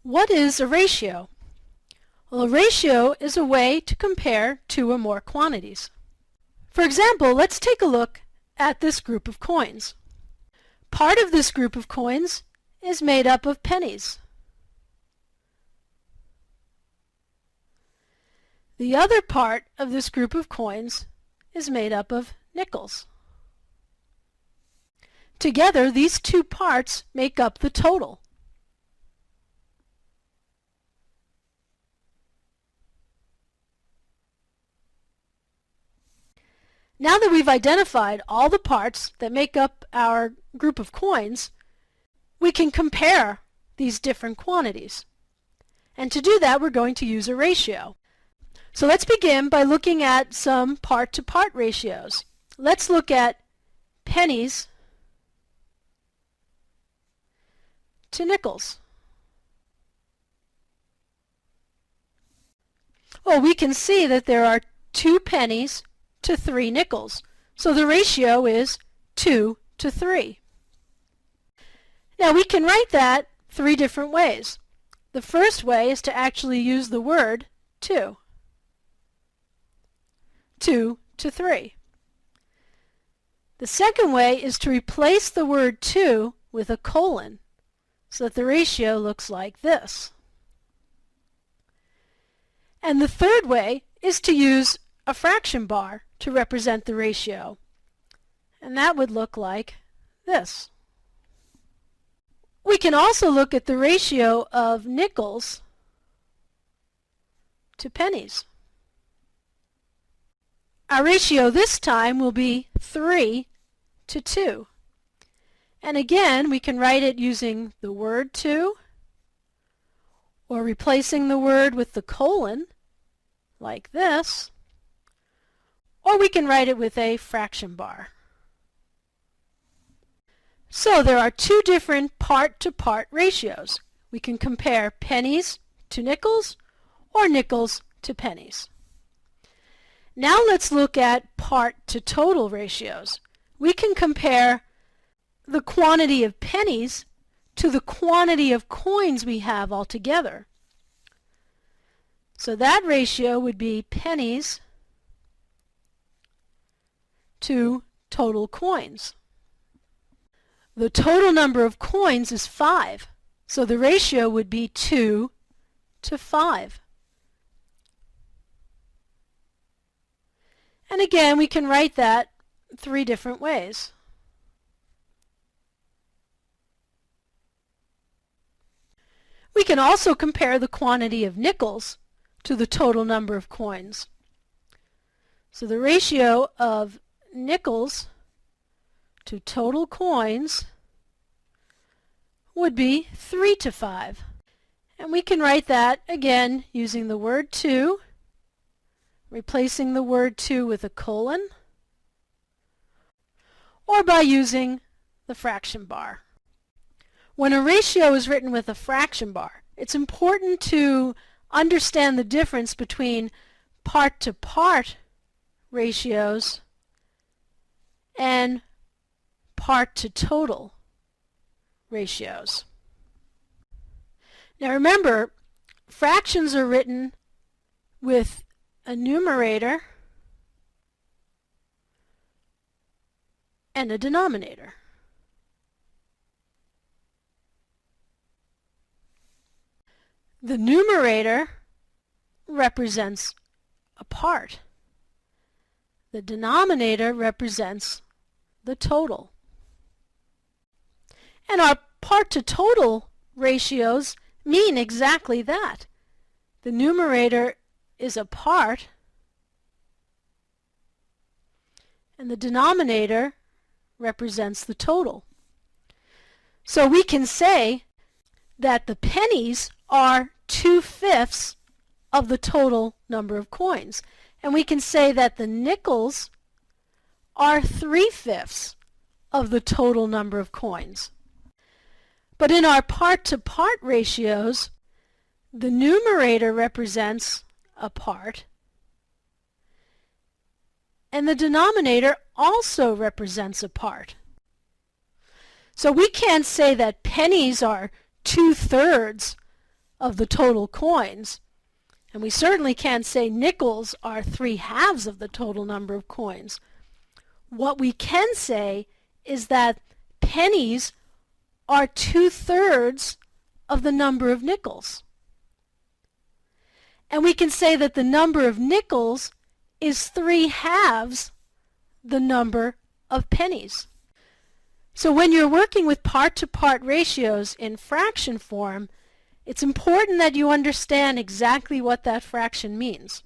What is a ratio? Well, a ratio is a way to compare two or more quantities. For example, let's take a look at this group of coins. Part of this group of coins is made up of pennies. The other part of this group of coins is made up of nickels. Together, these two parts make up the total. Now that we've identified all the parts that make up our group of coins, we can compare these different quantities. And to do that, we're going to use a ratio. So let's begin by looking at some part-to-part ratios. Let's look at pennies to nickels. Well, we can see that there are 2 pennies to 3 nickels. So the ratio is 2 to 3. Now we can write that 3 different ways. The first way is to actually use the word 2. 2 to 3. The second way is to replace the word 2 with a colon so that the ratio looks like this. And the third way is to use a fraction bar to represent the ratio. And that would look like this. We can also look at the ratio of nickels to pennies. Our ratio this time will be 3 to 2. And again, we can write it using the word 2 or replacing the word with the colon like this, or we can write it with a fraction bar. So there are 2 different part-to-part ratios. We can compare pennies to nickels or nickels to pennies. Now let's look at part-to-total ratios. We can compare the quantity of pennies to the quantity of coins we have altogether. So that ratio would be pennies to total coins. The total number of coins is 5, so the ratio would be 2 to 5. And again, we can write that 3 different ways. We can also compare the quantity of nickels to the total number of coins. So the ratio of nickels to total coins would be 3 to 5. And we can write that again using the word 2, replacing the word 2 with a colon, or by using the fraction bar. When a ratio is written with a fraction bar, it's important to understand the difference between part-to-part ratios and part-to-total ratios. Now remember, fractions are written with a numerator and a denominator. The numerator represents a part. The denominator represents the total. And our part-to-total ratios mean exactly that. The numerator is a part, and the denominator represents the total. So we can say that the pennies are 2/5 of the total number of coins. And we can say that the nickels are 3/5 of the total number of coins. But in our part-to-part ratios, the numerator represents a part, and the denominator also represents a part. So we can't say that pennies are 2/3 of the total coins. And we certainly can't say nickels are 3/2 of the total number of coins. What we can say is that pennies are 2/3 of the number of nickels. And we can say that the number of nickels is 3/2 the number of pennies. So when you're working with part-to-part ratios in fraction form, it's important that you understand exactly what that fraction means.